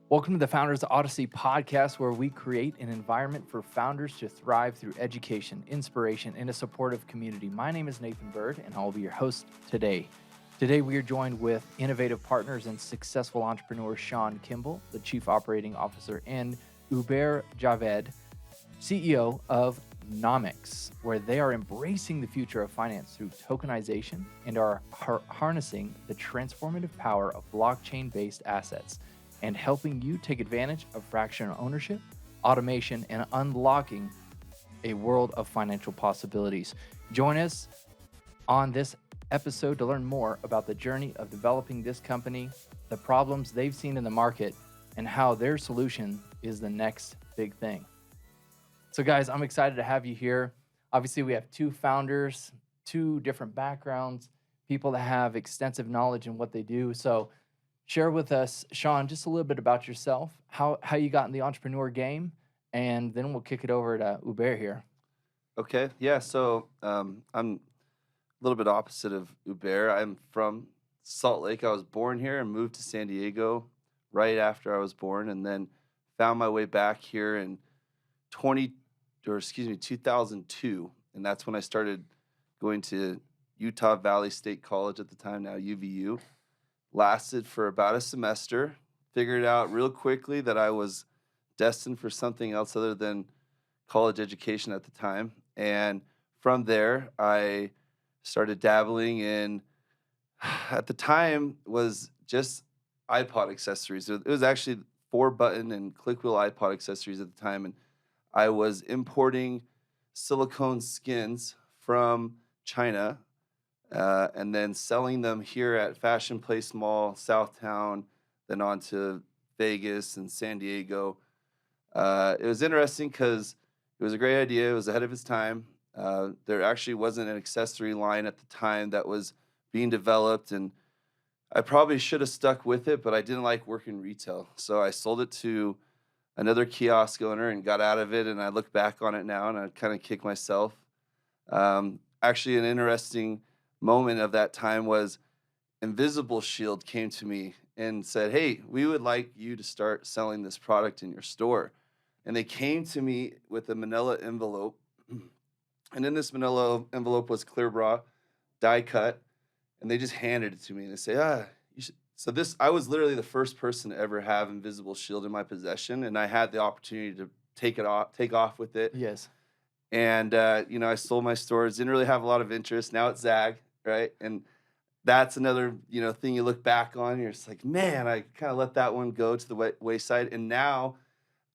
Welcome to the Founders Odyssey Podcast, where we create an environment for founders to thrive through education, inspiration, and a supportive community. My name is Nathan Bird, and I'll be your host today. Today, we are joined with innovative partners and successful entrepreneur Sean Kimball, the Chief Operating Officer, and Uber Javed, CEO of NOMYX, where they are embracing the future of finance through tokenization and are harnessing the transformative power of blockchain-based assets and helping you take advantage of fractional ownership, automation, and unlocking a world of financial possibilities. Join us on this episode to learn more about the journey of developing this company, the problems they've seen in the market, and how their solution is the next big thing. So guys, I'm excited to have you here. Obviously, we have two founders, two different backgrounds, people that have extensive knowledge in what they do. So share with us, Sean, just a little bit about yourself, how you got in the entrepreneur game, and then we'll kick it over to Uber here. Okay, yeah, so I'm a little bit opposite of Uber. I'm from Salt Lake. I was born here and moved to San Diego right after I was born, and then found my way back here in 2002, and that's when I started going to Utah Valley State College at the time, now UVU. Lasted for about a semester, figured out real quickly that I was destined for something else other than college education at the time. And from there, I started dabbling in, at the time, was just iPod accessories. It was actually 4-button and click wheel iPod accessories at the time. And I was importing silicone skins from China and then selling them here at Fashion Place Mall, Southtown, then on to Vegas and San Diego. It was interesting because it was a great idea. It was ahead of its time. There actually wasn't an accessory line at the time that was being developed, and I probably should have stuck with it, but I didn't like working retail. So I sold it to another kiosk owner and got out of it, and I look back on it now, and I kind of kick myself. Actually, an interesting moment of that time was Invisible Shield came to me and said, "Hey, we would like you to start selling this product in your store." And they came to me with a manila envelope. And in this manila envelope was clear bra, die cut, and they just handed it to me. And they say, you should. So I was literally the first person to ever have Invisible Shield in my possession, and I had the opportunity to take off with it. Yes. And I sold my stores, didn't really have a lot of interest. Now it's Zag, right? And that's another, thing you look back on. You're just like, man, I kind of let that one go to the wayside. And now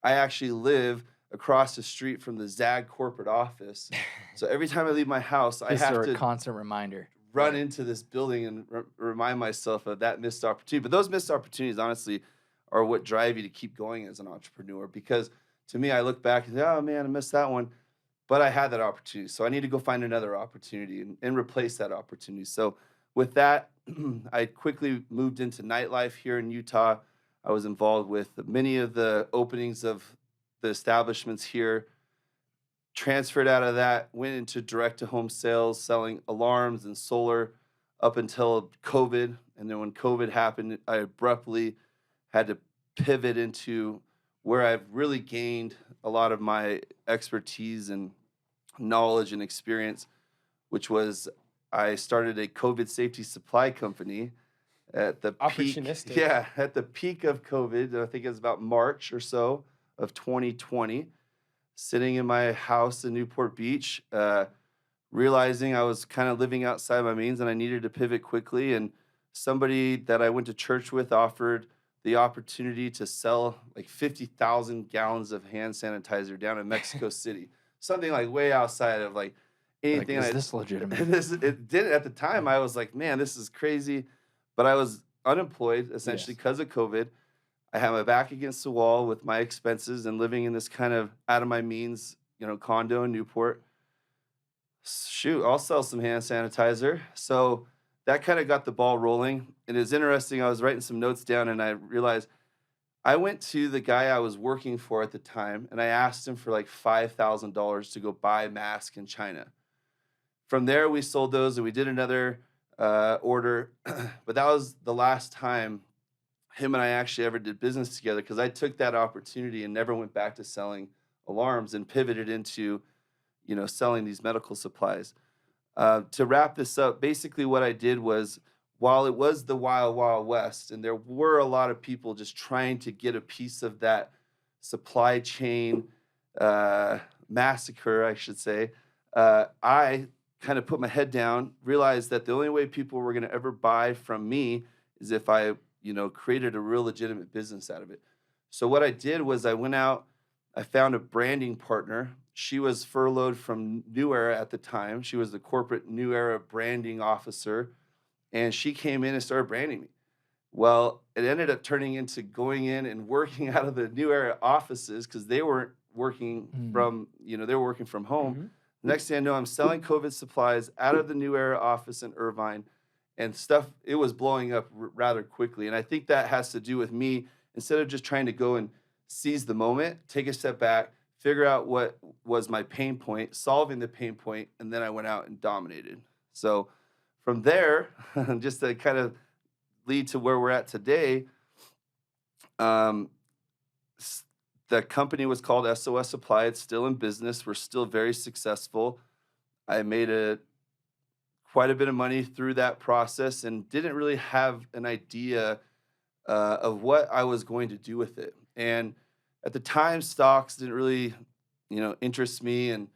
I actually live across the street from the Zag corporate office. So every time I leave my house, I have to a constant reminder. Run into this building and remind myself of that missed opportunity. But those missed opportunities, honestly, are what drive you to keep going as an entrepreneur. Because to me, I look back and say, oh man, I missed that one. But I had that opportunity. So I need to go find another opportunity and replace that opportunity. So with that, I quickly moved into nightlife here in Utah. I was involved with many of the openings of the establishments here. Transferred out of that, went into direct-to-home sales, selling alarms and solar up until COVID. And then when COVID happened, I abruptly had to pivot into where I've really gained a lot of my expertise and knowledge and experience, which was I started a COVID safety supply company at the peak. Yeah, at the peak of COVID. I think it was about March or so of 2020. Sitting in my house in Newport Beach, realizing I was kind of living outside my means and I needed to pivot quickly. And somebody that I went to church with offered the opportunity to sell like 50,000 gallons of hand sanitizer down in Mexico City. Something like way outside of like anything. Is this legitimate? It didn't at the time. I was like, man, this is crazy. But I was unemployed essentially because of COVID. I had my back against the wall with my expenses and living in this kind of out of my means, condo in Newport. Shoot, I'll sell some hand sanitizer. So that kind of got the ball rolling. And it was interesting. I was writing some notes down and I realized I went to the guy I was working for at the time and I asked him for like $5,000 to go buy a mask in China. From there, we sold those and we did another order. But that was the last time him and I actually ever did business together because I took that opportunity and never went back to selling alarms and pivoted into, selling these medical supplies. To wrap this up, basically what I did was, while it was the wild, wild west, and there were a lot of people just trying to get a piece of that supply chain massacre, I should say, I kind of put my head down, realized that the only way people were going to ever buy from me is if I, created a real legitimate business out of it. So what I did was I went out, I found a branding partner. She was furloughed from New Era at the time. She was the corporate New Era branding officer, and she came in and started branding me. Well, it ended up turning into going in and working out of the New Era offices because they weren't working from, they were working from home. Mm-hmm. Next thing I know, I'm selling COVID supplies out of the New Era office in Irvine, and stuff, it was blowing up rather quickly. And I think that has to do with me, instead of just trying to go and seize the moment, take a step back, figure out what was my pain point, solving the pain point, and then I went out and dominated. So from there, just to kind of lead to where we're at today, the company was called SOS Supply. It's still in business. We're still very successful. I made quite a bit of money through that process and didn't really have an idea of what I was going to do with it. And at the time, stocks didn't really, interest me, and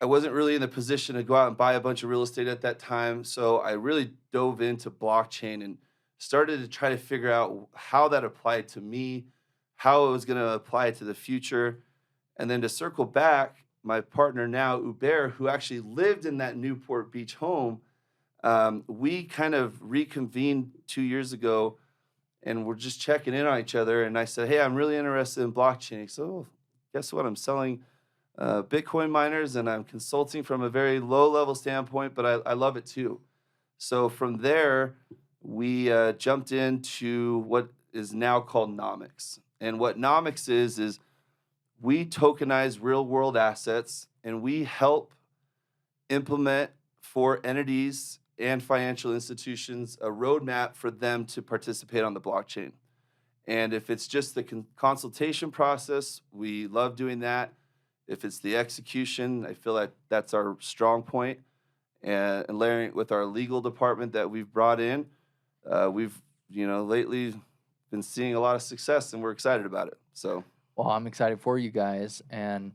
I wasn't really in the position to go out and buy a bunch of real estate at that time. So I really dove into blockchain and started to try to figure out how that applied to me, how it was going to apply to the future. And then to circle back, my partner now, Hubert, who actually lived in that Newport Beach home, we kind of reconvened 2 years ago, and we're just checking in on each other. And I said, hey, I'm really interested in blockchain. So guess what? I'm selling Bitcoin miners, and I'm consulting from a very low-level standpoint, but I love it too. So from there, we jumped into what is now called NOMYX. And what NOMYX is we tokenize real-world assets, and we help implement for entities and financial institutions a roadmap for them to participate on the blockchain. And if it's just the consultation process, we love doing that. If it's the execution, I feel like that's our strong point. And layering it with our legal department that we've brought in, we've lately been seeing a lot of success, and we're excited about it. So, well, I'm excited for you guys, and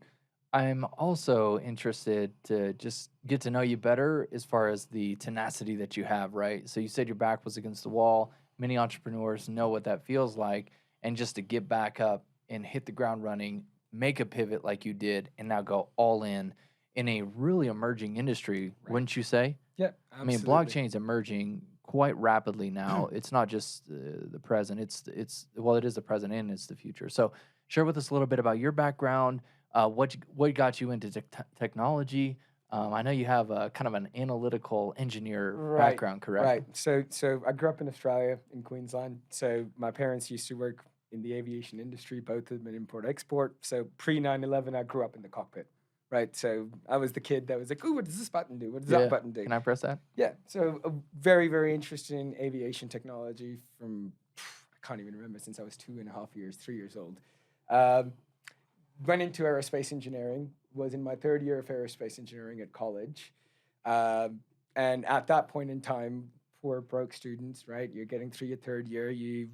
I'm also interested to just get to know you better as far as the tenacity that you have, right? So you said your back was against the wall. Many entrepreneurs know what that feels like, and just to get back up and hit the ground running, make a pivot like you did, and now go all in a really emerging industry, right? Wouldn't you say? Yeah, absolutely. I mean, blockchain is emerging quite rapidly now. It's not just the present. It is the present and it's the future. So share with us a little bit about your background, what got you into technology. I know you have a kind of an analytical engineer background, correct? Right. So I grew up in Australia, in Queensland. So my parents used to work in the aviation industry, both of them in import-export. So pre 9/11, I grew up in the cockpit. Right, so I was the kid that was like, "Ooh, what does this button do? What does that button do?" Can I press that? Yeah, so very, very interested in aviation technology from, I can't even remember, since I was 3 years old. Went into aerospace engineering, was in my third year of aerospace engineering at college. And at that point in time, poor broke students, right, you're getting through your third year, you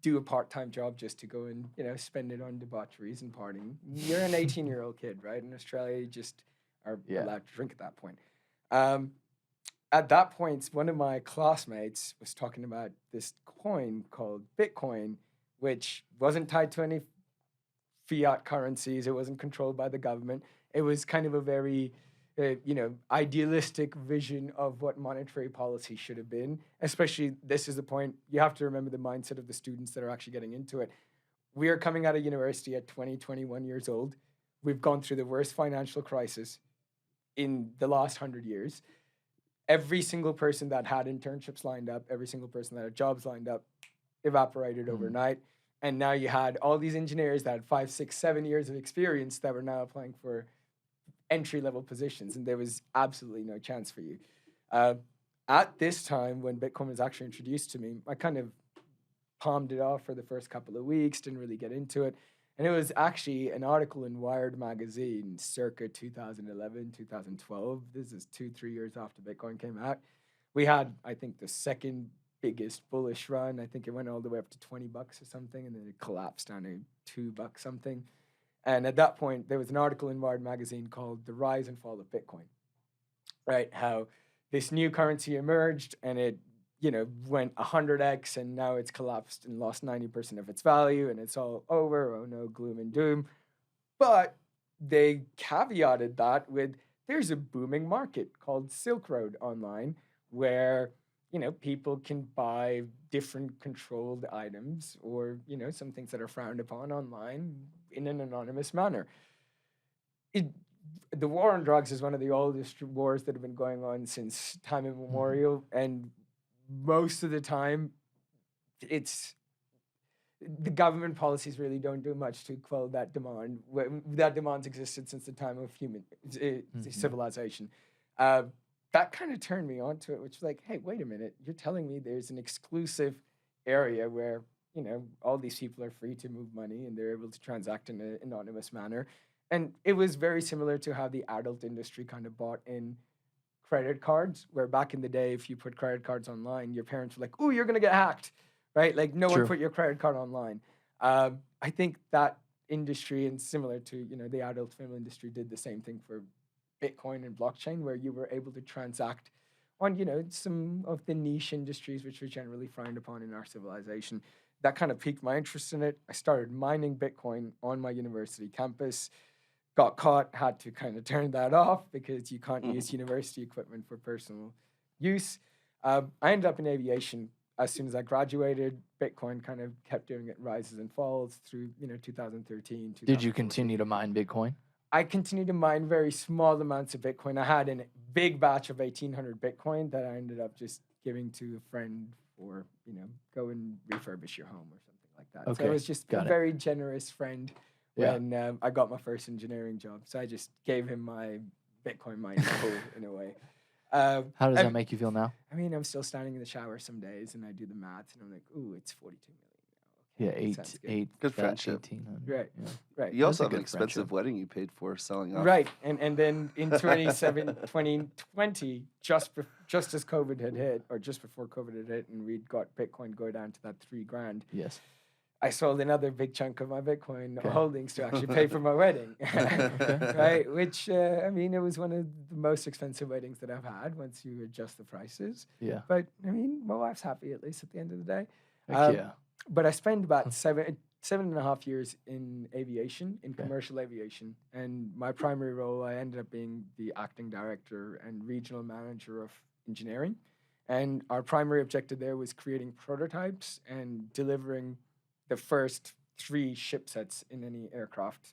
do a part-time job just to go and, spend it on debaucheries and partying. You're an 18-year-old kid, right? In Australia, you just are allowed to drink at that point. At that point, one of my classmates was talking about this coin called Bitcoin, which wasn't tied to any fiat currencies. It wasn't controlled by the government. It was kind of a very idealistic vision of what monetary policy should have been. Especially, this is the point, you have to remember the mindset of the students that are actually getting into it. We are coming out of university at 20, 21 years old. We've gone through the worst financial crisis in the last 100 years. Every single person that had internships lined up, every single person that had jobs lined up, evaporated overnight. And now you had all these engineers that had 5, 6, 7 years of experience that were now applying for entry-level positions, and there was absolutely no chance for you. At this time, when Bitcoin was actually introduced to me, I kind of palmed it off for the first couple of weeks, didn't really get into it. And it was actually an article in Wired magazine circa 2011, 2012. This is 2-3 years after Bitcoin came out. We had, I think, the second biggest bullish run. I think it went all the way up to $20 or something, and then it collapsed down to $2 something. And at that point, there was an article in Wired magazine called The Rise and Fall of Bitcoin, right? How this new currency emerged and it, went 100x, and now it's collapsed and lost 90% of its value, and it's all over. Oh no, gloom and doom. But they caveated that with, there's a booming market called Silk Road online where, people can buy different controlled items or, some things that are frowned upon online in an anonymous manner. The war on drugs is one of the oldest wars that have been going on since time immemorial, and most of the time, the government policies really don't do much to quell that demand. That demand's existed since the time of human civilization. That kind of turned me on to it, which was like, hey, wait a minute, you're telling me there's an exclusive area where, all these people are free to move money and they're able to transact in an anonymous manner. And it was very similar to how the adult industry kind of bought in credit cards, where back in the day, if you put credit cards online, your parents were like, oh, you're going to get hacked, right? Like no one put your credit card online. I think that industry, and similar to, the adult film industry, did the same thing for Bitcoin and blockchain, where you were able to transact on, some of the niche industries which were generally frowned upon in our civilization. That kind of piqued my interest in it. I started mining Bitcoin on my university campus. Got caught, had to kind of turn that off because you can't use university equipment for personal use. I ended up in aviation as soon as I graduated. Bitcoin kind of kept doing it rises and falls through, 2013. Did you continue to mine Bitcoin? I continued to mine very small amounts of Bitcoin. I had a big batch of 1,800 Bitcoin that I ended up just giving to a friend for, go and refurbish your home or something like that. Okay, so it was just a very generous friend. When I got my first engineering job. So I just gave him my Bitcoin mining pool in a way. How does that make you feel now? I mean, I'm still standing in the shower some days and I do the math and I'm like, ooh, it's 42 million now. Okay, eight. Good friendship. 1,800. Right. You also have an expensive wedding you paid for selling off. Right. And then in 2020, just as COVID had hit, or just before COVID had hit, and we'd got Bitcoin go down to that $3,000. Yes. I sold another big chunk of my Bitcoin holdings to actually pay for my wedding, right? Which, it was one of the most expensive weddings that I've had once you adjust the prices. Yeah. But, my wife's happy at least at the end of the day. Yeah. But I spent about 7.5 years in aviation, in commercial aviation. And my primary role, I ended up being the acting director and regional manager of engineering. And our primary objective there was creating prototypes and delivering the first 3 ship sets in any aircraft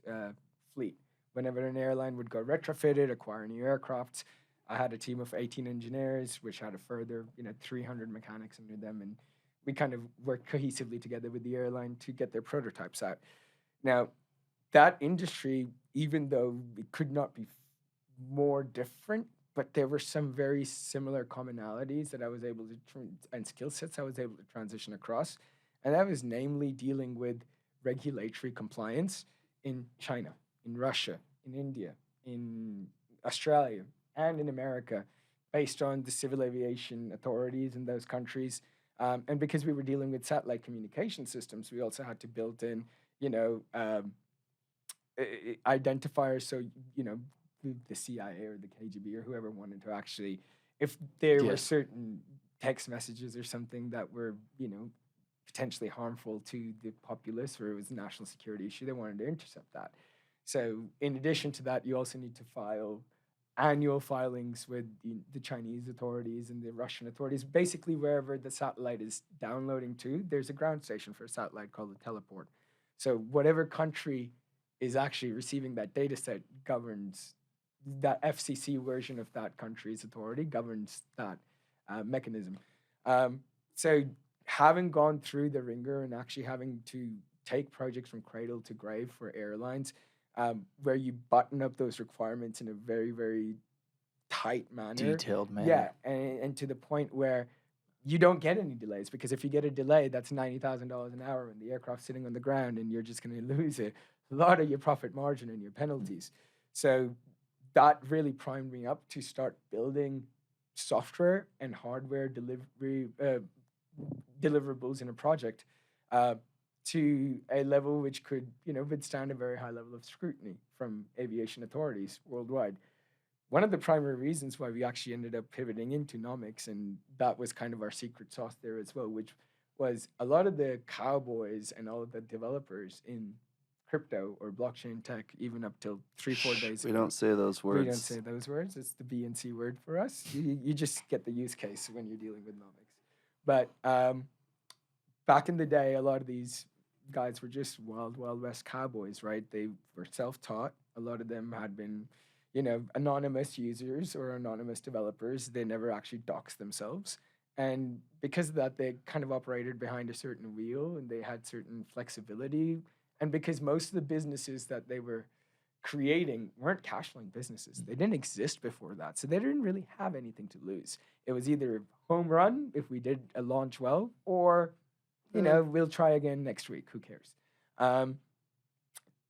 fleet. Whenever an airline would go retrofitted, acquire new aircrafts, I had a team of 18 engineers, which had a further, 300 mechanics under them, and we kind of worked cohesively together with the airline to get their prototypes out. Now, that industry, even though it could not be more different, but there were some very similar commonalities that I was able to, and skill sets I was able to transition across. And that was namely dealing with regulatory compliance in China, in Russia, in India, in Australia, and in America, based on the civil aviation authorities in those countries. And because we were dealing with satellite communication systems, we also had to build in, identifiers. So, the CIA or the KGB or whoever wanted to actually, if there were certain text messages or something that were, potentially harmful to the populace, or it was a national security issue, they wanted to intercept that. So in addition to that, you also need to file annual filings with the Chinese authorities and the Russian authorities. Basically, wherever the satellite is downloading to, there's a ground station for a satellite called a teleport. So whatever country is actually receiving that data set governs, that FCC version of that country's authority governs that mechanism. So having gone through the ringer and actually having to take projects from cradle to grave for airlines, where you button up those requirements in a very, very tight manner. Detailed manner. Yeah, and to the point where you don't get any delays, because if you get a delay, that's $90,000 an hour and the aircraft's sitting on the ground, and you're just going to lose a lot of your profit margin and your penalties. So that really primed me up to start building software and hardware deliverables in a project to a level which could, withstand a very high level of scrutiny from aviation authorities worldwide. One of the primary reasons why we actually ended up pivoting into NOMYX, and that was kind of our secret sauce there as well, which was a lot of the cowboys and all of the developers in crypto or blockchain tech, even up till 3-4 days ago. We don't say those words. We don't say those words. It's the B and C word for us. You just get the use case when you're dealing with NOMYX. But back in the day, a lot of these guys were just wild west cowboys, right? They were self-taught. A lot of them had been, anonymous users or anonymous developers. They never actually doxed themselves. And because of that, they kind of operated behind a certain wheel, and they had certain flexibility. And because most of the businesses that they were creating weren't cash flowing businesses, they didn't exist before that. So they didn't really have anything to lose. It was either home run if we did a launch well, or, we'll try again next week. Who cares?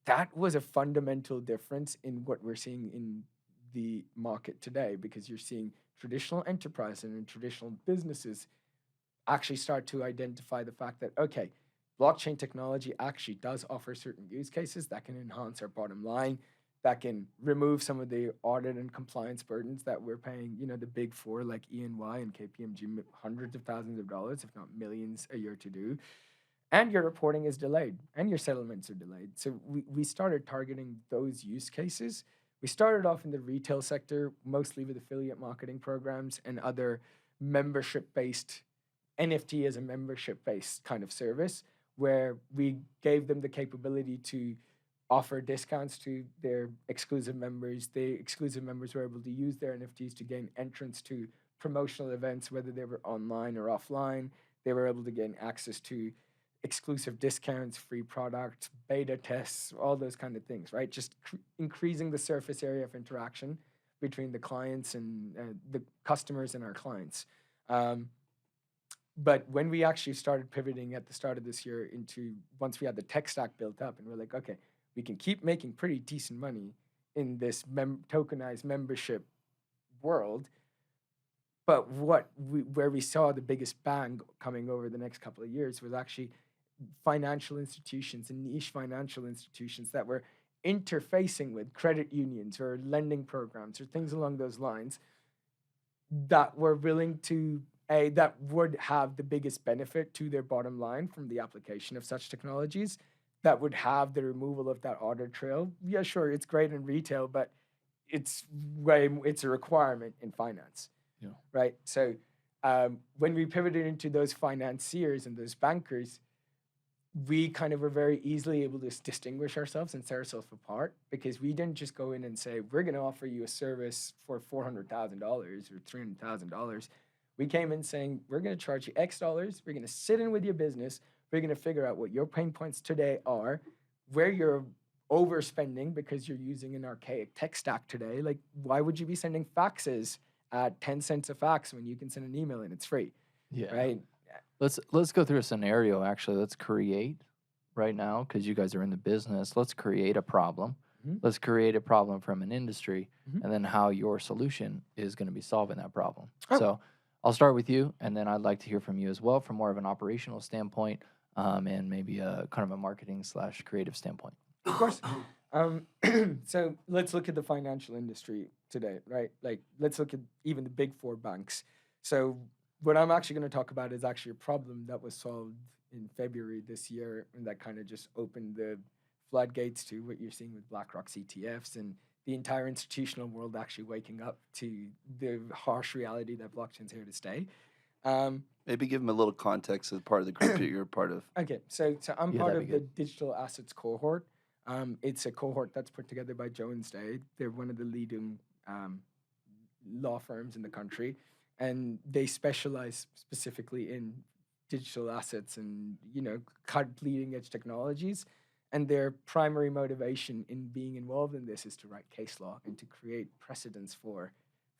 That was a fundamental difference in what we're seeing in the market today, because you're seeing traditional enterprise and traditional businesses actually start to identify the fact that, okay, blockchain technology actually does offer certain use cases that can enhance our bottom line, that can remove some of the audit and compliance burdens that we're paying, the big four like E&Y and KPMG hundreds of thousands of dollars, if not millions a year to do. And your reporting is delayed, and your settlements are delayed. So we started targeting those use cases. We started off in the retail sector, mostly with affiliate marketing programs and other membership-based, NFT as a membership-based kind of service, where we gave them the capability to offer discounts to their exclusive members. The exclusive members were able to use their NFTs to gain entrance to promotional events, whether they were online or offline. They were able to gain access to exclusive discounts, free products, beta tests, all those kind of things, right? Just increasing the surface area of interaction between the clients and the customers and our clients. But when we actually started pivoting at the start of this year into, once we had the tech stack built up, and we're like, okay, we can keep making pretty decent money in this tokenized membership world, but where we saw the biggest bang coming over the next couple of years was actually financial institutions and niche financial institutions that were interfacing with credit unions or lending programs or things along those lines that were willing to, that would have the biggest benefit to their bottom line from the application of such technologies, that would have the removal of that audit trail. Yeah, sure, it's great in retail, but it's a requirement in finance. Yeah. Right. So when we pivoted into those financiers and those bankers, we kind of were very easily able to distinguish ourselves and set ourselves apart, because we didn't just go in and say, we're going to offer you a service for $400,000 or $300,000. We came in saying, we're going to charge you X dollars. We're going to sit in with your business. We're going to figure out what your pain points today are, where you're overspending because you're using an archaic tech stack today. Like, why would you be sending faxes at 10 cents a fax when you can send an email and it's free? Yeah. Right. Let's go through a scenario. Actually, let's create right now, because you guys are in the business. Let's create a problem. Mhm. Let's create a problem from an industry, Mhm. and then how your solution is going to be solving that problem. Oh. So I'll start with you, and then I'd like to hear from you as well from more of an operational standpoint, and maybe a kind of a marketing / creative standpoint. Of course. So let's look at the financial industry today, right? Like, let's look at even the big four banks. So what I'm actually going to talk about is actually a problem that was solved in February this year, and that kind of just opened the floodgates to what you're seeing with BlackRock's ETFs and the entire institutional world actually waking up to the harsh reality that blockchain's here to stay. Maybe give them a little context as part of the group that you're part of. Okay, so I'm Yeah, part that'd of be the digital assets cohort. It's a cohort that's put together by Jones Day. They're one of the leading law firms in the country, and they specialize specifically in digital assets and, bleeding edge technologies. And their primary motivation in being involved in this is to write case law and to create precedents for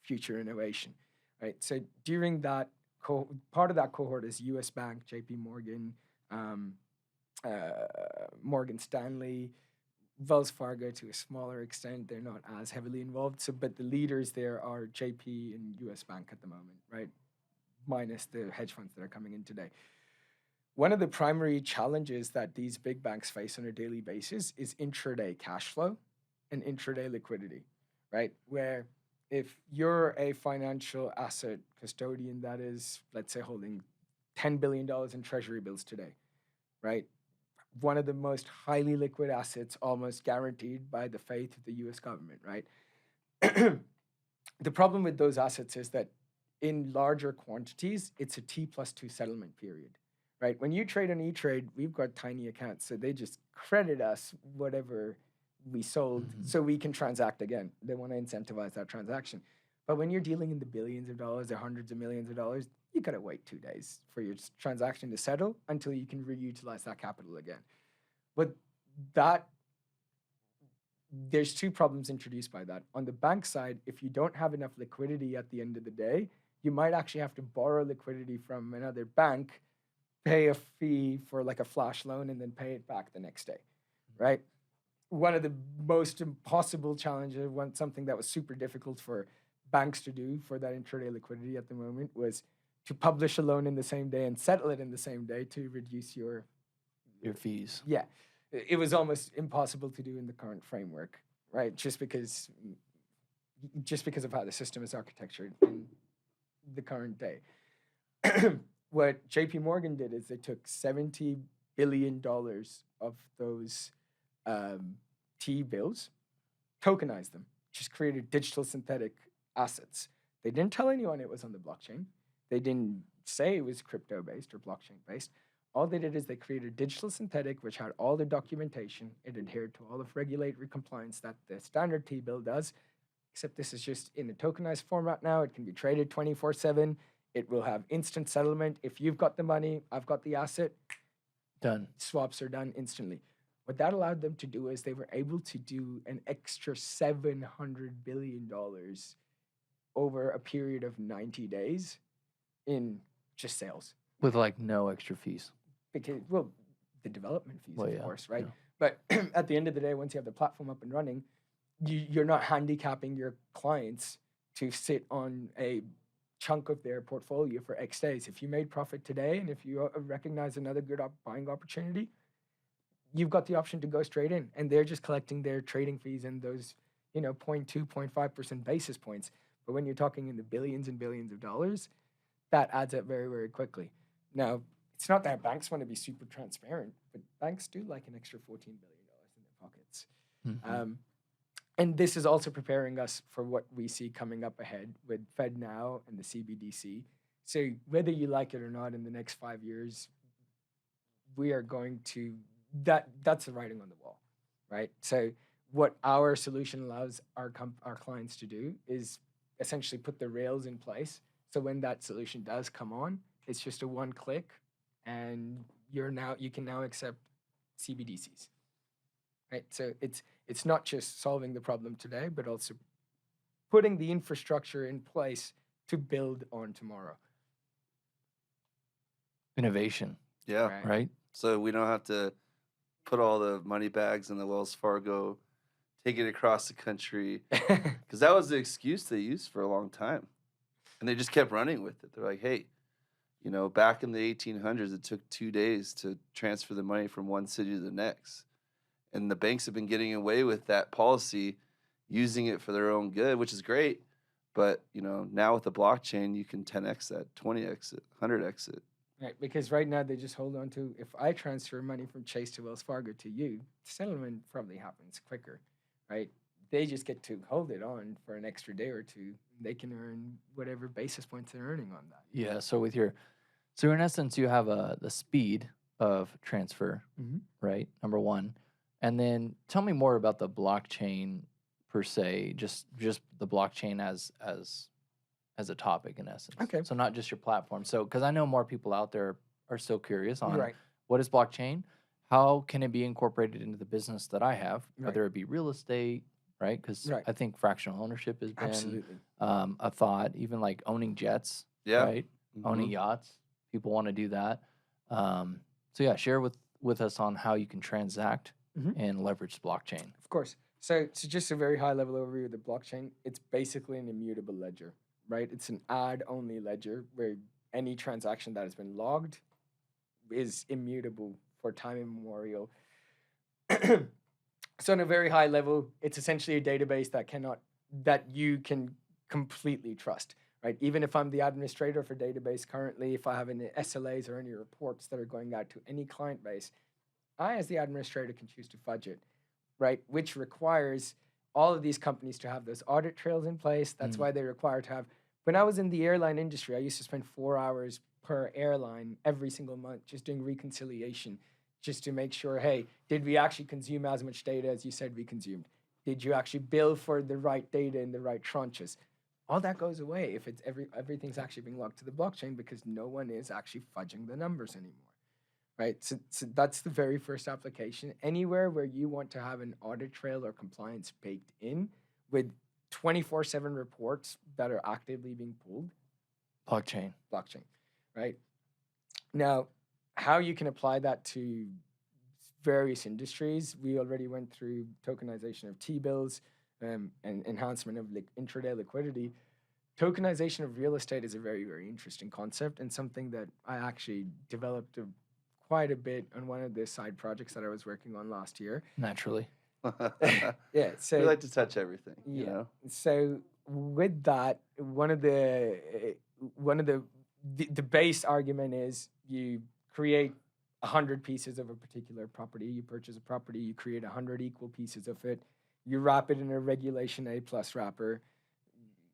future innovation, right? So during that part of that cohort is U.S. Bank, J.P. Morgan, Morgan Stanley, Wells Fargo to a smaller extent. They're not as heavily involved. So, but the leaders there are JP and US Bank at the moment, right? Minus the hedge funds that are coming in today. One of the primary challenges that these big banks face on a daily basis is intraday cash flow and intraday liquidity, right? Where if you're a financial asset custodian that is, let's say, holding $10 billion in treasury bills today, right? One of the most highly liquid assets, almost guaranteed by the faith of the US government, right? The problem with those assets is that in larger quantities, it's a T+2 settlement period, right? When you trade on E-Trade, we've got tiny accounts, so they just credit us whatever we sold so we can transact again. They want to incentivize that transaction. But when you're dealing in the billions of dollars or hundreds of millions of dollars, you gotta wait 2 days for your transaction to settle until you can reutilize that capital again. But there's 2 problems introduced by that. On the bank side, if you don't have enough liquidity at the end of the day, you might actually have to borrow liquidity from another bank, pay a fee for like a flash loan, and then pay it back the next day, right? One of the most impossible challenges, something that was super difficult for banks to do for that intraday liquidity at the moment was to publish a loan in the same day and settle it in the same day to reduce your fees. Yeah. It was almost impossible to do in the current framework, right? Just because of how the system is architectured in the current day. What JP Morgan did is they took $70 billion of those T-bills, tokenized them, just created digital synthetic assets. They didn't tell anyone it was on the blockchain. They didn't say it was crypto-based or blockchain-based. All they did is they created digital synthetic, which had all the documentation. It adhered to all of regulatory compliance that the standard T-bill does, except this is just in a tokenized format now. It can be traded 24/7. It will have instant settlement. If you've got the money, I've got the asset. Done. Swaps are done instantly. What that allowed them to do is they were able to do an extra $700 billion over a period of 90 days in just sales. With like no extra fees. Because, well, the development fees, of course, right? Yeah. But at the end of the day, once you have the platform up and running, you're not handicapping your clients to sit on a chunk of their portfolio for X days. If you made profit today and if you recognize another good buying opportunity, you've got the option to go straight in. And they're just collecting their trading fees and those, 0.2, 0.5% basis points. But when you're talking in the billions and billions of dollars, that adds up very, very quickly. Now, it's not that banks want to be super transparent, but banks do like an extra $14 billion in their pockets. Mm-hmm. And this is also preparing us for what we see coming up ahead with FedNow and the CBDC. So whether you like it or not, in the next 5 years, we are going to, that's the writing on the wall, right? So what our solution allows our clients to do is essentially put the rails in place. So when that solution does come on, it's just a one click and you can now accept CBDCs, right? So it's not just solving the problem today, but also putting the infrastructure in place to build on tomorrow. Innovation. Yeah. Right? So we don't have to put all the money bags in the Wells Fargo, take it across the country. Because that was the excuse they used for a long time. And they just kept running with it. They're like, hey, back in the 1800s, it took 2 days to transfer the money from one city to the next. And the banks have been getting away with that policy, using it for their own good, which is great. But, now with the blockchain, you can 10x that, 20x it, 100x it. Right, because right now they just hold on to, if I transfer money from Chase to Wells Fargo to you, settlement probably happens quicker, right? They just get to hold it on for an extra day or two. They can earn whatever basis points they're earning on that. Yeah, so in essence, you have the speed of transfer, right? Number one. And then tell me more about the blockchain per se, just the blockchain as a topic in essence. Okay. So not just your platform. So because I know more people out there are still curious on Right. What is blockchain? How can it be incorporated into the business that I have, Right. whether it be real estate, right? Because Right. I think fractional ownership has been Absolutely. a thought, even like owning jets, Yeah. right? owning yachts. People want to do that. So yeah, share with us on how you can transact and leverage blockchain. Of course. So just a very high level overview of the blockchain. It's basically an immutable ledger, right? It's an add-only ledger where any transaction that has been logged is immutable for time immemorial. So on a very high level, it's essentially a database that you can completely trust, right? Even if I'm the administrator for database currently, if I have any SLAs or any reports that are going out to any client base, I, as the administrator, can choose to fudge it, right? Which requires all of these companies to have those audit trails in place. That's why they require to have. When I was in the airline industry, I used to spend 4 hours per airline every single month just doing reconciliation, just to make sure, hey, did we actually consume as much data as you said we consumed? Did you actually bill for the right data in the right tranches? All that goes away if it's everything's actually being logged to the blockchain because no one is actually fudging the numbers anymore. Right, so that's the very first application. Anywhere where you want to have an audit trail or compliance baked in with 24/7 reports that are actively being pulled, Blockchain. Right? Now, how you can apply that to various industries, we already went through tokenization of T-bills and enhancement of intraday liquidity. Tokenization of real estate is a very, very interesting concept and something that I actually developed quite a bit on one of the side projects that I was working on last year. Naturally. Yeah, so we like to touch everything. yeah. You know? So with that, one of the base argument is you create 100 pieces of a particular property. You purchase a property, you create 100 equal pieces of it. You wrap it in a Regulation A+ wrapper,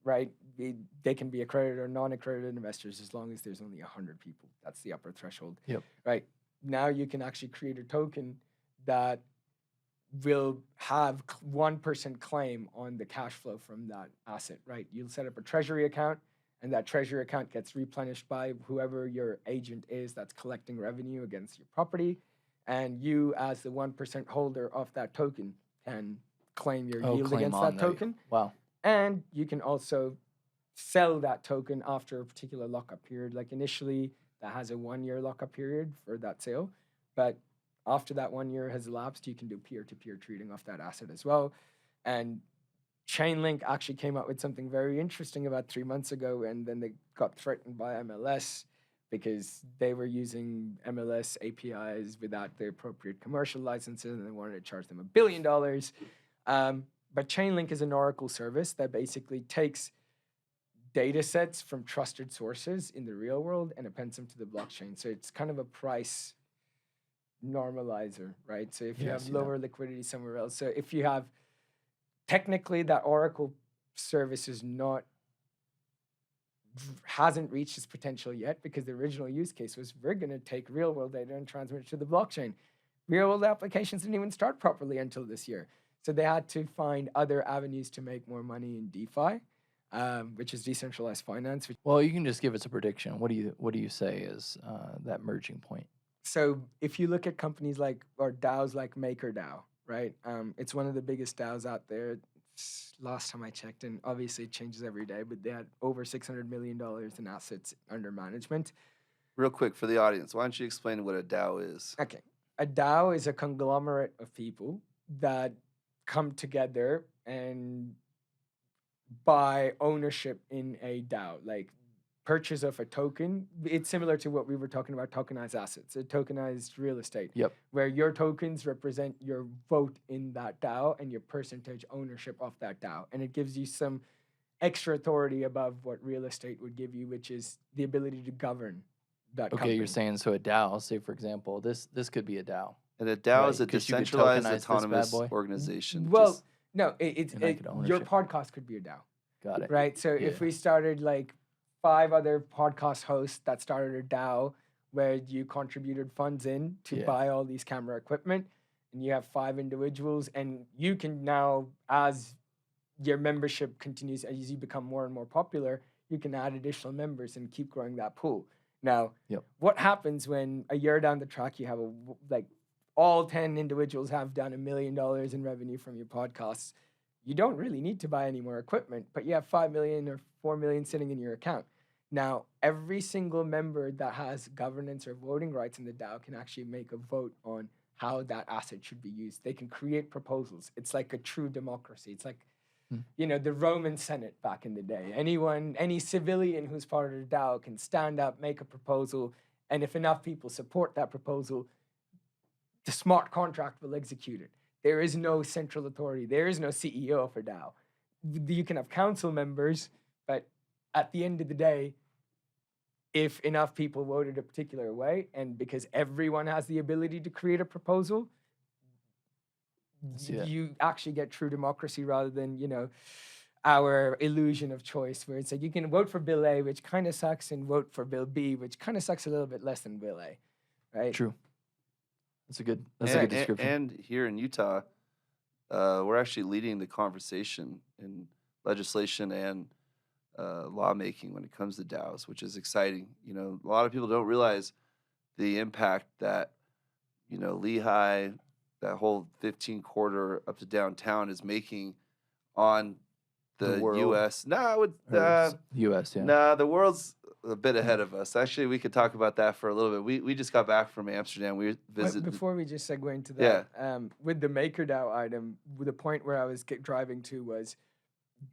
right? They can be accredited or non-accredited investors as long as there's only 100 people. That's the upper threshold. Yep. Right. Now you can actually create a token that will have 1% claim on the cash flow from that asset, right? You'll set up a treasury account, and that treasury account gets replenished by whoever your agent is that's collecting revenue against your property. And you, as the 1% holder of that token, can claim your yield claim against on that token. Wow. And you can also sell that token after a particular lockup period. Like initially, that has a 1-year lockup period for that sale. But after that 1 year has elapsed, you can do peer-to-peer trading off that asset as well. And Chainlink actually came out with something very interesting about 3 months ago, and then they got threatened by MLS because they were using MLS APIs without the appropriate commercial licenses, and they wanted to charge them $1 billion. But Chainlink is an Oracle service that basically takes data sets from trusted sources in the real world and appends them to the blockchain. So it's kind of a price normalizer, right? So if you have lower liquidity somewhere else, so if you have technically that Oracle service hasn't reached its potential yet because the original use case was we're going to take real world data and transmit it to the blockchain. Real world applications didn't even start properly until this year. So they had to find other avenues to make more money in DeFi, which is decentralized finance. Well, you can just give us a prediction. What do you say is that merging point? So if you look at companies like, or DAOs like MakerDAO, right? It's one of the biggest DAOs out there. Last time I checked, and obviously it changes every day, but they had over $600 million in assets under management. Real quick for the audience, why don't you explain what a DAO is? Okay. A DAO is a conglomerate of people that come together and buy ownership in a DAO, like purchase of a token. It's similar to what we were talking about, tokenized assets, a tokenized real estate, where your tokens represent your vote in that DAO and your percentage ownership of that DAO. And it gives you some extra authority above what real estate would give you, which is the ability to govern that company. You're saying, so a DAO, say for example, this could be a DAO. And a DAO is a decentralized autonomous organization. Well, no, your podcast could be a DAO. Got it. Right? So if we started like 5 other podcast hosts that started a DAO where you contributed funds in to buy all these camera equipment, and you have 5 individuals, and you can now, as your membership continues, as you become more and more popular, you can add additional members and keep growing that pool. Now, what happens when a year down the track you have all 10 individuals have done $1 million in revenue from your podcasts? You don't really need to buy any more equipment, but you have 5 million or 4 million sitting in your account. Now, every single member that has governance or voting rights in the DAO can actually make a vote on how that asset should be used. They can create proposals. It's like a true democracy. It's like, the Roman Senate back in the day. Any civilian who's part of the DAO can stand up, make a proposal, and if enough people support that proposal, the smart contract will execute it. There is no central authority. There is no CEO for DAO. You can have council members, but at the end of the day, if enough people voted a particular way, and because everyone has the ability to create a proposal, you actually get true democracy rather than, our illusion of choice, where it's like you can vote for Bill A, which kind of sucks, and vote for Bill B, which kind of sucks a little bit less than Bill A, right? True. That's a good description. And here in Utah, we're actually leading the conversation in legislation and lawmaking when it comes to DAOs, which is exciting. A lot of people don't realize the impact that, Lehigh, that whole 15 quarter up to downtown is making on the U.S. U.S. Yeah. Nah, the world's a bit ahead of us. Actually, we could talk about that for a little bit. We just got back from Amsterdam. We visited. Before we just segue into that, with the MakerDAO item, the point where I was driving to was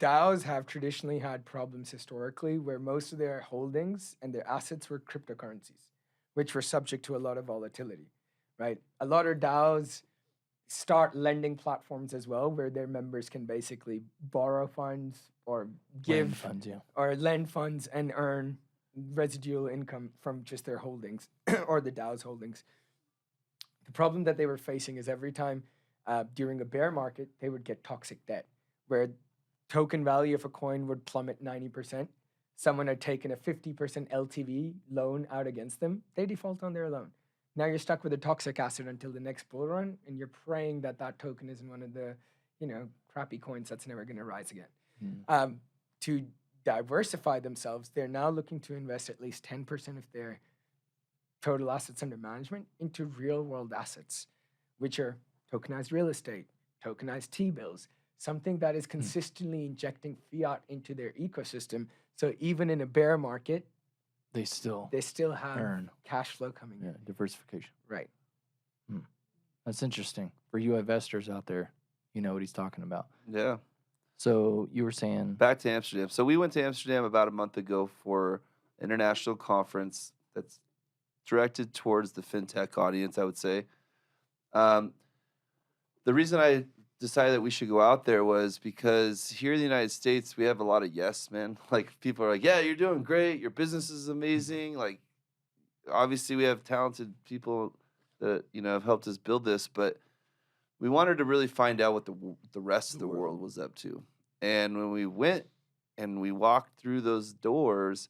DAOs have traditionally had problems historically where most of their holdings and their assets were cryptocurrencies, which were subject to a lot of volatility, right? A lot of DAOs start lending platforms as well, where their members can basically borrow funds or give or lend funds and earn residual income from just their holdings or the DAO's holdings. The problem that they were facing is every time during a bear market, they would get toxic debt, where token value of a coin would plummet 90%. Someone had taken a 50% LTV loan out against them. They default on their loan. Now you're stuck with a toxic asset until the next bull run, and you're praying that that token isn't one of the, crappy coins that's never going to rise again. To diversify themselves, they're now looking to invest at least 10% of their total assets under management into real-world assets, which are tokenized real estate, tokenized T-bills, something that is consistently injecting fiat into their ecosystem. So even in a bear market, they still have cash flow coming in. Diversification. Right. That's interesting. For you investors out there, you know what he's talking about. Yeah. So you were saying... Back to Amsterdam. So we went to Amsterdam about a month ago for an international conference that's directed towards the fintech audience, I would say. The reason I decided that we should go out there was because here in the United States, we have a lot of yes men. Like, people are like, yeah, you're doing great. Your business is amazing. Like, obviously we have talented people that, have helped us build this, but we wanted to really find out what the rest of the world was up to. And when we went and we walked through those doors,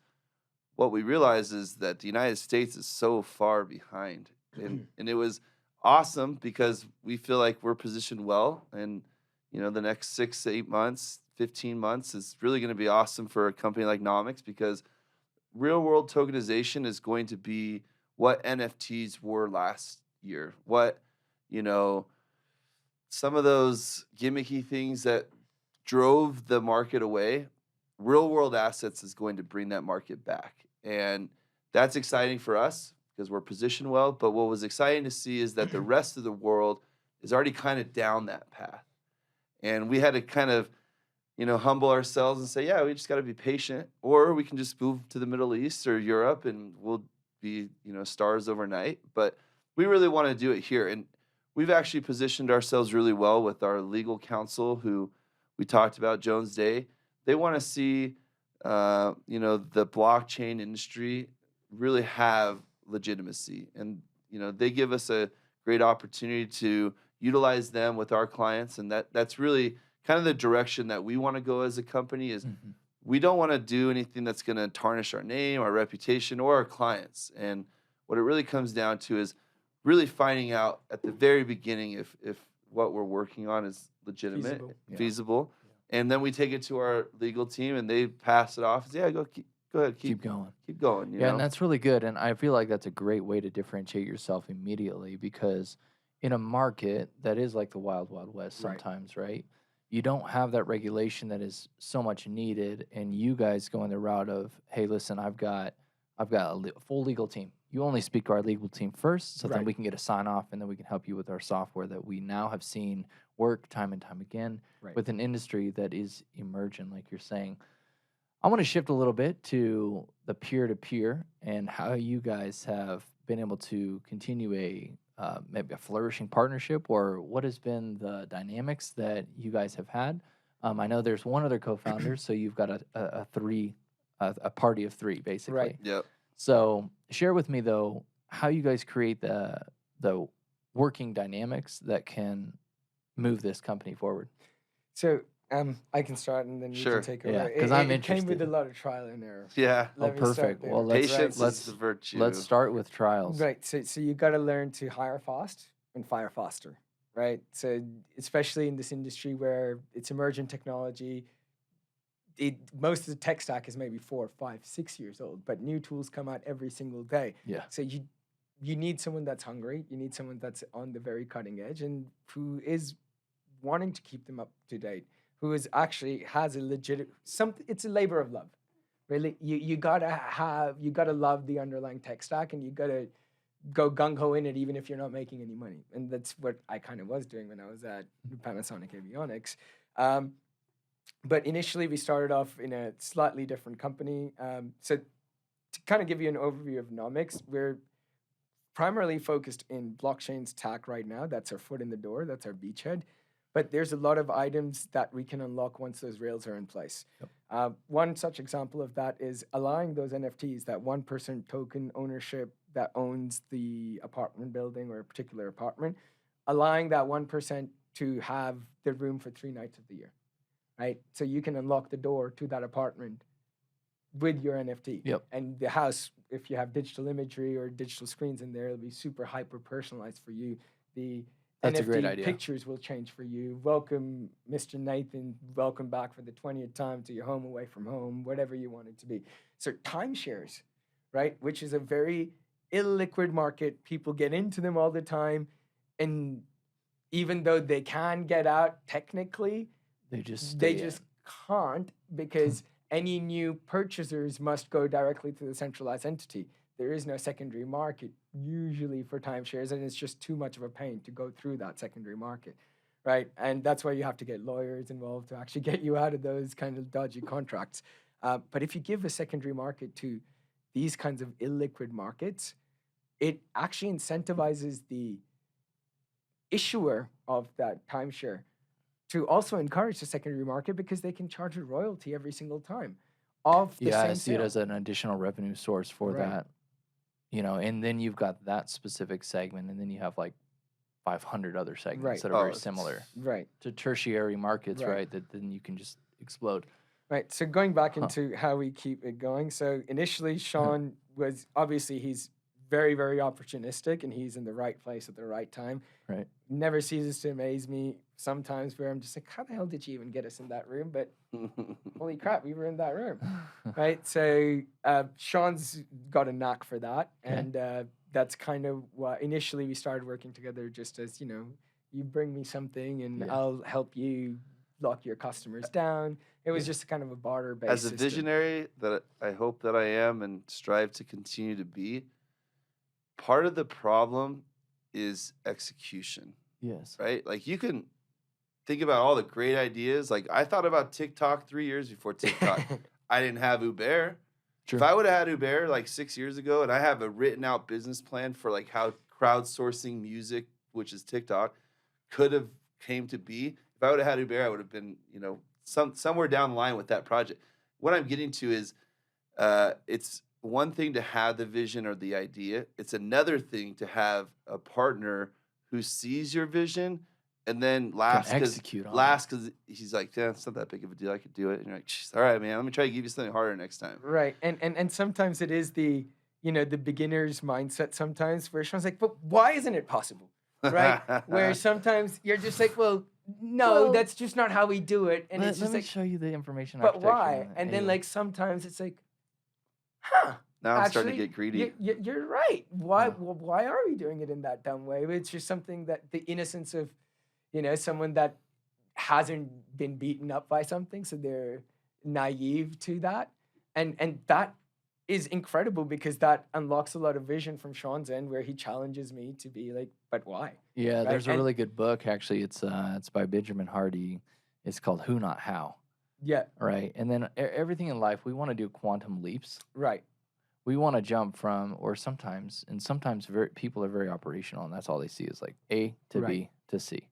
what we realized is that the United States is so far behind. And it was awesome because we feel like we're positioned well, and the next 6 to 8 months, 15 months is really going to be awesome for a company like NOMYX, because real world tokenization is going to be what NFTs were last year. What, some of those gimmicky things that drove the market away, real world assets is going to bring that market back. And that's exciting for us because we're positioned well. But what was exciting to see is that the rest of the world is already kind of down that path. And we had to kind of, humble ourselves and say, yeah, we just got to be patient, or we can just move to the Middle East or Europe and we'll be, stars overnight. But we really want to do it here. And we've actually positioned ourselves really well with our legal counsel, who we talked about, Jones Day. They want to see, the blockchain industry really have legitimacy. And, they give us a great opportunity to utilize them with our clients. And that's really kind of the direction that we want to go as a company. Is we don't want to do anything that's going to tarnish our name, our reputation, or our clients. And what it really comes down to is really finding out at the very beginning if what we're working on is legitimate, feasible. Yeah. And then we take it to our legal team and they pass it off and say, yeah, go ahead, keep going. Keep going. You know? And that's really good. And I feel like that's a great way to differentiate yourself immediately, because in a market that is like the wild, wild west sometimes, right? you don't have that regulation that is so much needed, and you guys going the route of, hey, listen, I've got a full legal team. You only speak to our legal team first, so then Right. we can get a sign off, and then we can help you with our software that we now have seen work time and time again Right. with an industry that is emergent, like you're saying. I want to shift a little bit to the peer-to-peer and how you guys have been able to continue maybe a flourishing partnership, or what has been the dynamics that you guys have had. I know there's one other co-founder, so you've got a party of three, basically. Right. Yep. So share with me, though, how you guys create the working dynamics that can move this company forward. So I can start and then you Sure. can take over. Yeah, 'cause I'm It came with interested. a lot of trial and error. Yeah. Oh, Let me start perfect. there. Well, let's Patience let's is the virtue. let's start with trials. Right. So you got to learn to hire fast and fire faster. Right. So especially in this industry where it's emergent technology, most of the tech stack is maybe 4, 5, 6 years old, but new tools come out every single day. Yeah. So you need someone that's hungry. You need someone that's on the very cutting edge and who is wanting to keep them up to date. Who is actually has a legit it's a labor of love. Really, you gotta love the underlying tech stack, and you gotta go gung ho in it, even if you're not making any money. And that's what I kind of was doing when I was at Panasonic Avionics. But initially, we started off in a slightly different company. So to kind of give you an overview of NOMYX, we're primarily focused in blockchain stack right now. That's our foot in the door. That's our beachhead. But there's a lot of items that we can unlock once those rails are in place. Yep. One such example of that is allowing those NFTs, that 1% token ownership that owns the apartment building or a particular apartment, allowing that 1% to have the room for 3 nights of the year, right? So you can unlock the door to that apartment with your NFT. Yep. And the house, if you have digital imagery or digital screens in there, it'll be super hyper personalized for you. The That's NFT a great idea. pictures will change for you. Welcome, Mr. Nathan. Welcome back for the 20th time to your home away from home, whatever you want it to be. So timeshares, right? Which is a very illiquid market. People get into them all the time. And even though they can get out technically, They just can't because any new purchasers must go directly to the centralized entity. There is no secondary market usually for timeshares, and it's just too much of a pain to go through that secondary market, right? And that's why you have to get lawyers involved to actually get you out of those kind of dodgy contracts. But if you give a secondary market to these kinds of illiquid markets, it actually incentivizes the issuer of that timeshare to also encourage the secondary market because they can charge a royalty every single time of the Yeah, same I see it sale. as an additional revenue source for Right. that. And then you've got that specific segment, and then you have like 500 other segments Right. that are Oh, very it's- similar Right. to tertiary markets, Right. right? That then you can just explode. Right. So going back Huh. into how we keep it going. So initially, Sean was obviously he's very, very opportunistic and he's in the right place at the right time. Right. Never ceases to amaze me sometimes where I'm just like, how the hell did you even get us in that room? But holy crap, we were in that room. Right. So Sean's got a knack for that. Okay. And that's kind of what initially we started working together just as, you bring me something and Yeah. I'll help you lock your customers down. It was Yeah. just kind of a barter-based As a system. visionary that I hope that I am and strive to continue to be, part of the problem is execution, Yes. right? Like you can think about all the great ideas. Like I thought about TikTok 3 years before TikTok. I didn't have Uber. True. If I would have had Uber like 6 years ago and I have a written out business plan for like how crowdsourcing music, which is TikTok, could have came to be. If I would have had Uber, I would have been, somewhere down the line with that project. What I'm getting to is it's one thing to have the vision or the idea. It's another thing to have a partner who sees your vision and then laughs execute on it. because he's like, yeah, it's not that big of a deal. I could do it. And you're like, all right, man, let me try to give you something harder next time. Right. And sometimes it is the beginner's mindset sometimes where Sean's like, but why isn't it possible? Right? Where sometimes you're just like, well, Well, that's just not how we do it. And it's let just me like, show you the information but architecture. why? And then you- like sometimes it's like, huh. Now I'm starting to Actually, get greedy. You're right. Why? Yeah. Well, why are we doing it in that dumb way? It's just something that the innocence of, someone that hasn't been beaten up by something, so they're naive to that, and that is incredible because that unlocks a lot of vision from Sean's end, where he challenges me to be like, but why? Yeah, Right? there's a And really good book actually. It's by Benjamin Hardy. It's called Who Not How, yeah, right? And then everything in life, we want to do quantum leaps. right, We want to jump from, or sometimes people are very operational, and that's all they see is like A to Right. B to C.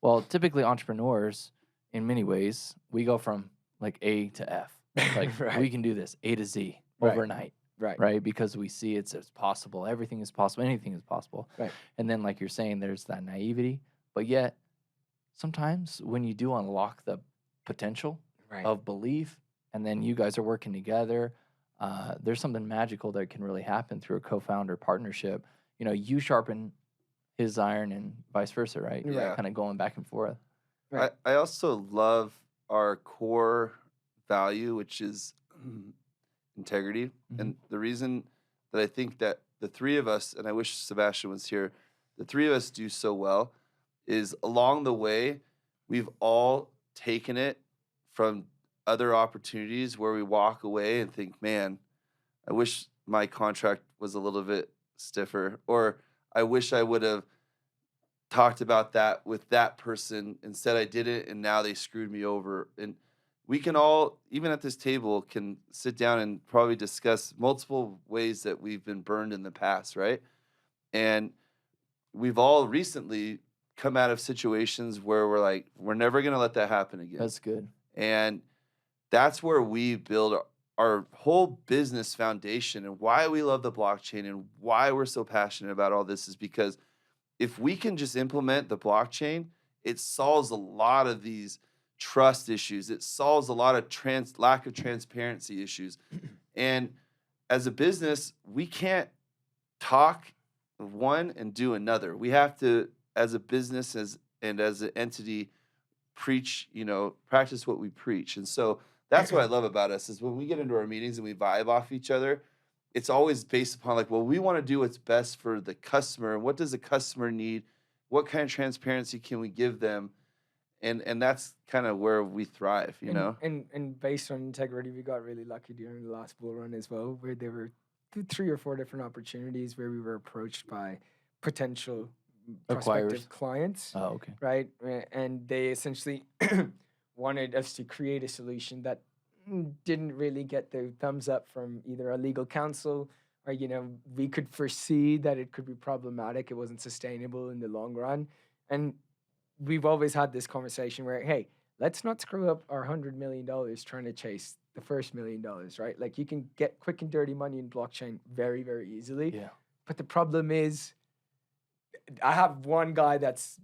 Well, typically entrepreneurs, in many ways, we go from like A to F. Like Right. we can do this A to Z Right. overnight, right, right? Because we see it's possible. Everything is possible. Anything is possible. Right. And then, like you're saying, there's that naivety. But yet, sometimes when you do unlock the potential right, of belief, and then you guys are working together, there's something magical that can really happen through a co-founder partnership. You know, you sharpen his iron and vice versa, right? Yeah. Kind of going back and forth. Right. I also love our core value, which is integrity. And the reason that I think that the three of us, and I wish Sebastian was here, the three of us do so well is along the way, we've all taken it from other opportunities where we walk away and think, man, I wish my contract was a little bit stiffer, or I wish I would have talked about that with that person. Instead, I didn't, and now they screwed me over. And we can all, even at this table, can sit down and probably discuss multiple ways that we've been burned in the past, right? And we've all recently come out of situations where we're like, we're never going to let that happen again. That's good. And that's where we build our whole business foundation, and why we love the blockchain and why we're so passionate about all this is because if we can just implement the blockchain, it solves a lot of these trust issues. It solves a lot of lack of transparency issues. And as a business, we can't talk one and do another. We have to, as a business and as an entity, practice what we preach. And so that's what I love about us is when we get into our meetings and we vibe off each other, it's always based upon like, well, we want to do what's best for the customer. What does the customer need? What kind of transparency can we give them? And that's kind of where we thrive, you know? And based on integrity, we got really lucky during the last bull run as well, where there were 3 or 4 different opportunities where we were approached by potential prospective clients, Oh, okay. right? And they essentially wanted us to create a solution that didn't really get the thumbs up from either our legal counsel or, we could foresee that it could be problematic. It wasn't sustainable in the long run. And we've always had this conversation where, hey, let's not screw up our $100 million trying to chase the first $1 million, right? Like you can get quick and dirty money in blockchain very, very easily. Yeah. But the problem is, I have one guy that's,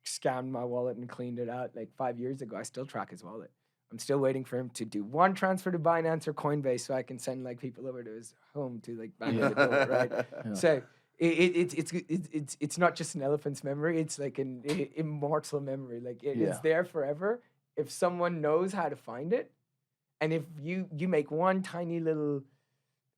scammed my wallet and cleaned it out like 5 years ago. I still track his wallet. I'm still waiting for him to do one transfer to Binance or Coinbase so I can send like people over to his home to like bang on the door, right? Yeah. So it's not just an elephant's memory. It's like an immortal memory. Like it's Yeah. there forever if someone knows how to find it. And if you make one tiny little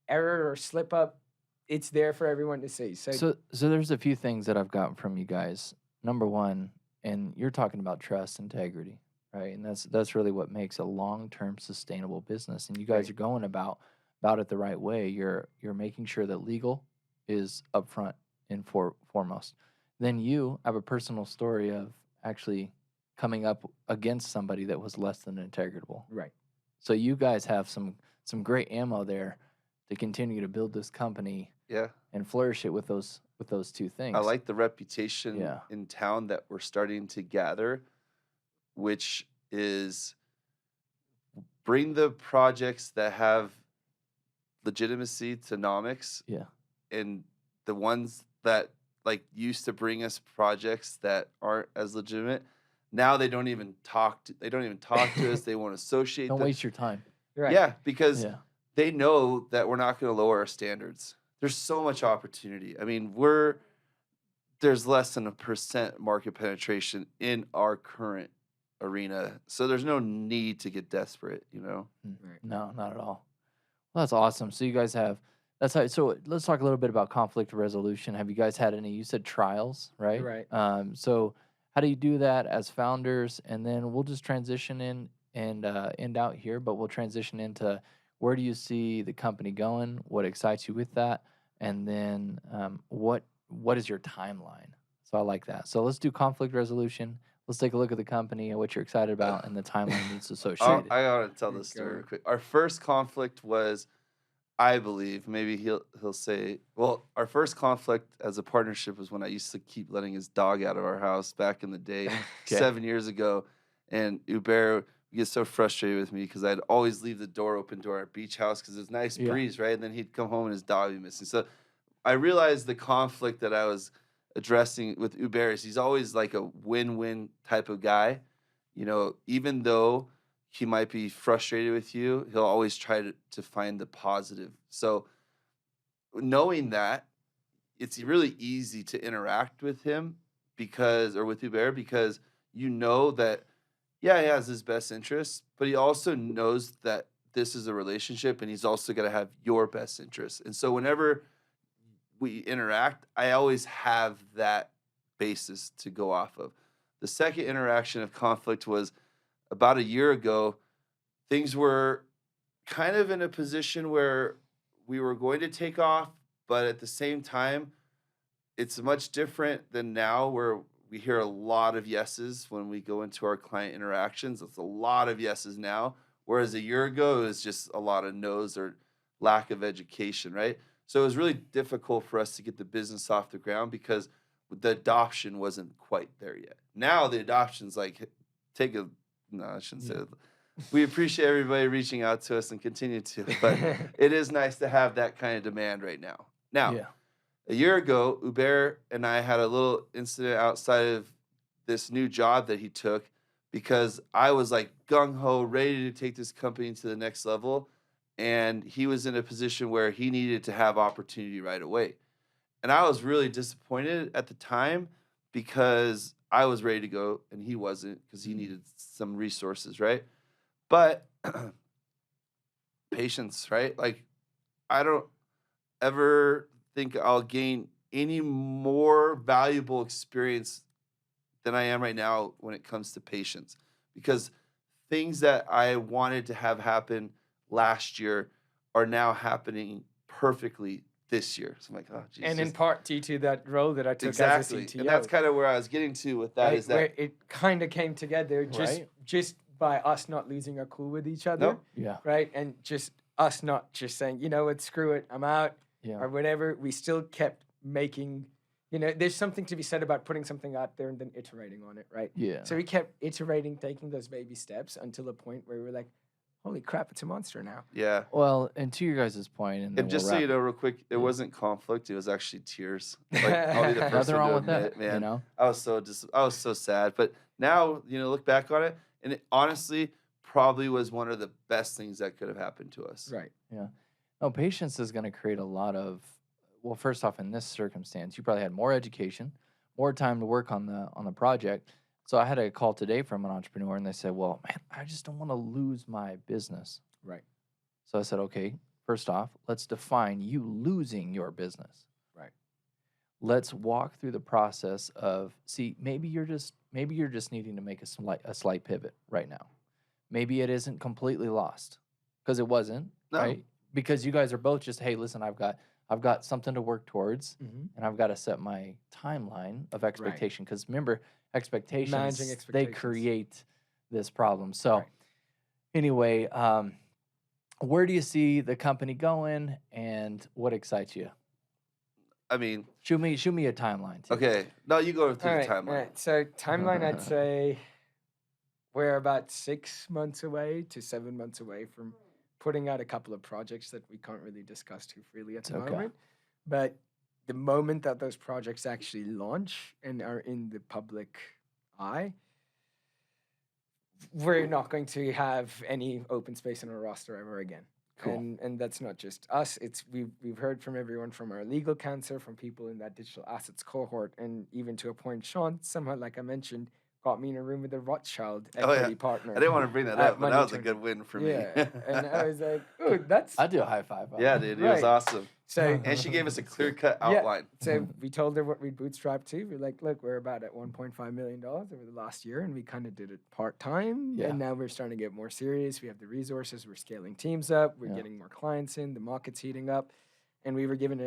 error or slip up, it's there for everyone to see. So there's a few things that I've gotten from you guys. Number one, and you're talking about trust, integrity, right? And that's really what makes a long-term sustainable business. And you guys are going about it the right way. You're making sure that legal is upfront and foremost. Then you have a personal story of actually coming up against somebody that was less than integrable. Right. So you guys have some great ammo there to continue to build this company and flourish it with those two things. I like the reputation Yeah. in town that we're starting to gather, which is bring the projects that have legitimacy to NOMYX. Yeah. And the ones that like used to bring us projects that aren't as legitimate, now they don't even talk to us. They won't associate. Don't waste your time. Right. Yeah, because Yeah. they know that we're not going to lower our standards. There's so much opportunity. I mean, there's less than 1% market penetration in our current arena. So there's no need to get desperate, Right. No, not at all. Well, that's awesome. So you guys have so let's talk a little bit about conflict resolution. Have you guys had any? You said trials, right? Right. So How do you do that as founders? And then we'll just transition in and end out here, but we'll transition into where do you see the company going? What excites you with that? And then what is your timeline? So I like that. So let's do conflict resolution. Let's take a look at the company and what you're excited about and the timeline that's associated. I gotta tell this story real quick. Our first conflict was, I believe, maybe he'll say, well, our first conflict as a partnership was when I used to keep letting his dog out of our house back in the day, 7 years ago. And Hubert would get so frustrated with me because I'd always leave the door open to our beach house because it's nice breeze, right? And then he'd come home and his dog would be missing. So I realized the conflict that I was addressing with Hubert is he's always like a win-win type of guy. You know, even though he might be frustrated with you, he'll always try to find the positive. So knowing that, it's really easy to interact with him with Hubert because you know that, yeah, he has his best interests, but he also knows that this is a relationship and he's also got to have your best interests. And so whenever we interact, I always have that basis to go off of. The second interaction of conflict was about a year ago. Things were kind of in a position where we were going to take off, but at the same time, it's much different than now where we hear a lot of yeses when we go into our client interactions. It's a lot of yeses now, whereas a year ago, it was just a lot of no's or lack of education, right? So it was really difficult for us to get the business off the ground because the adoption wasn't quite there yet. Now the adoption's like, no, I shouldn't say it. We appreciate everybody reaching out to us and continue to, but it is nice to have that kind of demand right now. Now, a year ago, Hubert and I had a little incident outside of this new job that he took because I was like gung-ho, ready to take this company to the next level. And he was in a position where he needed to have opportunity right away. And I was really disappointed at the time because I was ready to go and he wasn't because he needed some resources, right? But patience, right? Like, I don't ever think I'll gain any more valuable experience than I am right now when it comes to patience. Because things that I wanted to have happen last year are now happening perfectly this year. So I'm like, oh, Jesus. And in part due to that role that I took as a CTO. And that's kind of where I was getting to with that. Right, is that where it kind of came together just by us not losing our cool with each other. Right. And just us not just saying, you know what, screw it, I'm out or whatever. We still kept making, you know, there's something to be said about putting something out there and then iterating on it, right? Yeah. So we kept iterating, taking those baby steps until a point where we were like, holy crap, it's a monster now. Yeah. Well, and to your guys' point, and just so you know, real quick, it wasn't conflict; it was actually tears. Like, I'll be the first Nothing one wrong to with that, admit, man. you know? I was so sad. But now, you know, look back on it, and it honestly probably was one of the best things that could have happened to us. Right. Yeah. No, patience is going to create a lot of. Well, first off, in this circumstance, you probably had more education, more time to work on the project. So I had a call today from an entrepreneur, and they said, "Well, man, I just don't want to lose my business." Right. So I said, "Okay, first off, let's define you losing your business." Right. Let's walk through the process of maybe you're just needing to make a slight pivot right now. Maybe it isn't completely lost because it wasn't, right? Because you guys are both just, hey, listen, I've got something to work towards, and I've got to set my timeline of expectation. Because remember, expectations, they create this problem. So anyway, where do you see the company going, and what excites you? I mean, shoot me a timeline too. Okay, no, you go through the timeline. All right. So timeline, I'd say we're about 6 months away to 7 months away from putting out a couple of projects that we can't really discuss too freely at the moment. But the moment that those projects actually launch and are in the public eye, we're not going to have any open space in our roster ever again. Cool. And that's not just us. It's we've heard from everyone from our legal counsel, from people in that digital assets cohort, and even to a point, Sean, somehow, like I mentioned, got me in a room with a Rothschild Oh, equity yeah. partner. I didn't want to bring that at up, but Money that was a Turner. good win for me. Yeah, and I was like, "Ooh, that's I do a high five. Yeah, dude, it was Right. awesome. so." And she gave us a clear-cut Yeah. outline. So we told her what we bootstrapped to. We're like, look, we're about at $1.5 million over the last year, and we kind of did it part time. Yeah. And now we're starting to get more serious. We have the resources. We're scaling teams up. We're Yeah. getting more clients in. The market's heating up, and we were given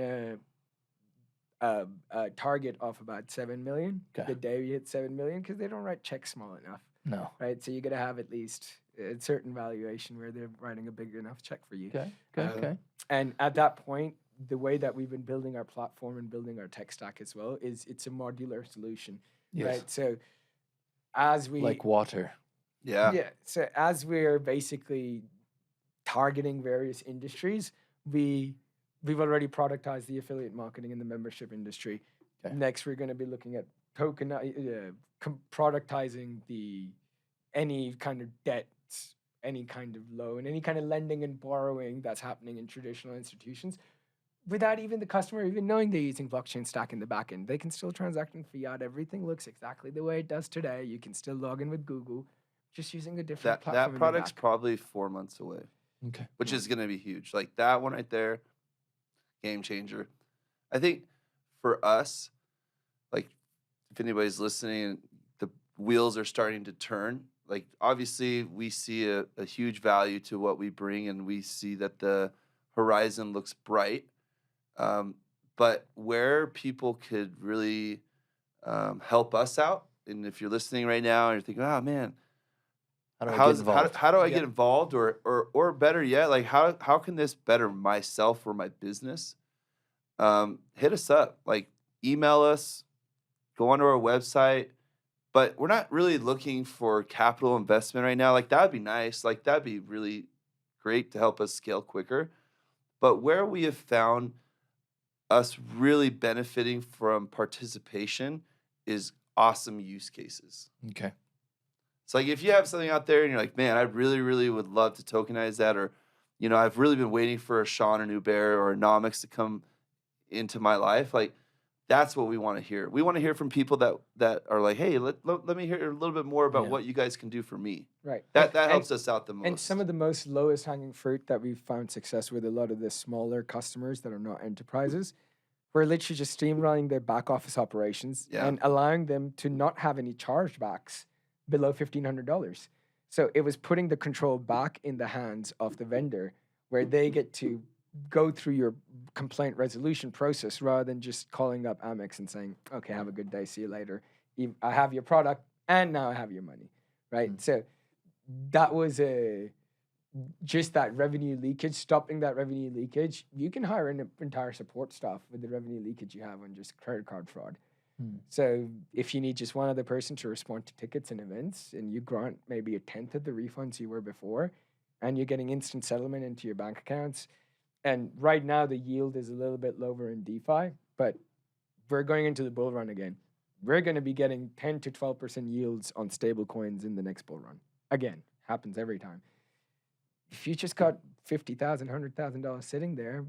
a target of about 7 million Okay. the day we hit 7 million, because they don't write checks small enough, No. right? So you got to have at least a certain valuation where they're writing a big enough check for you. Okay. Okay. Okay. And at that point, the way that we've been building our platform and building our tech stack as well is it's a modular solution, Yes. right? So as we Like water. Yeah. so as we're basically targeting various industries, we've already productized the affiliate marketing in the membership industry. Okay. Next, we're going to be looking at productizing any kind of debt, any kind of loan, any kind of lending and borrowing that's happening in traditional institutions, without even the customer even knowing they're using blockchain stack in the back end. They can still transact in fiat. Everything looks exactly the way it does today. You can still log in with Google, just using a different platform. That in the product's back. probably 4 months away, Okay. which is going to be huge. Like that one right there, game changer. I think for us, like if anybody's listening, the wheels are starting to turn. Like obviously we see a huge value to what we bring, and we see that the horizon looks bright. But where people could really help us out, and if you're listening right now and you're thinking, oh man, How do I get involved? how do I Yeah. get involved, or better yet, like how can this better myself or my business? Hit us up, like email us, go onto our website. But we're not really looking for capital investment right now. Like that would be nice. Like that'd be really great to help us scale quicker. But where we have found us really benefiting from participation is awesome use cases. Okay. It's like if you have something out there and you're like, man, I really, really would love to tokenize that, or, you know, I've really been waiting for a Sean or Newbear or a NOMYX to come into my life. Like that's what we want to hear. We want to hear from people that are like, hey, let me hear a little bit more about Yeah. what you guys can do for me. Right. That And- helps us out the most. And some of the most lowest hanging fruit that we've found success with a lot of the smaller customers that are not enterprises, we're literally just streamlining their back office operations Yeah. and allowing them to not have any chargebacks below $1,500. So it was putting the control back in the hands of the vendor, where they get to go through your complaint resolution process rather than just calling up Amex and saying, okay, have a good day, see you later. I have your product and now I have your money, right? Mm. So that was just that revenue leakage, stopping that revenue leakage. You can hire an entire support staff with the revenue leakage you have on just credit card fraud. Hmm. So if you need just one other person to respond to tickets and events, and you grant maybe 1/10 of the refunds you were before, and you're getting instant settlement into your bank accounts. And right now the yield is a little bit lower in DeFi, but we're going into the bull run again. We're going to be getting 10 to 12% yields on stable coins in the next bull run. Again, happens every time. If you just got $50,000, $100,000 sitting there,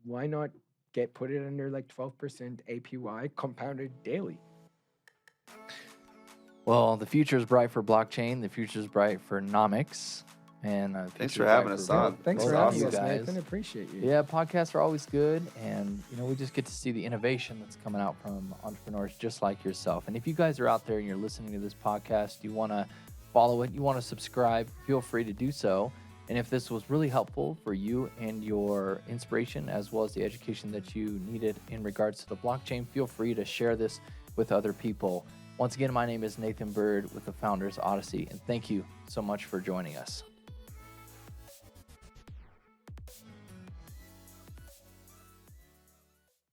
why not put it under like 12% APY compounded daily? Well, the future is bright for blockchain. The future is bright for NOMYX. And Thanks future for is having bright us for on. both- Thanks both for of having you us, guys. Nathan. Appreciate you. Yeah, podcasts are always good, and we just get to see the innovation that's coming out from entrepreneurs just like yourself. And if you guys are out there and you're listening to this podcast, you want to follow it, you want to subscribe, feel free to do so. And if this was really helpful for you and your inspiration, as well as the education that you needed in regards to the blockchain, feel free to share this with other people. Once again, my name is Nathan Bird with the Founders Odyssey, and thank you so much for joining us.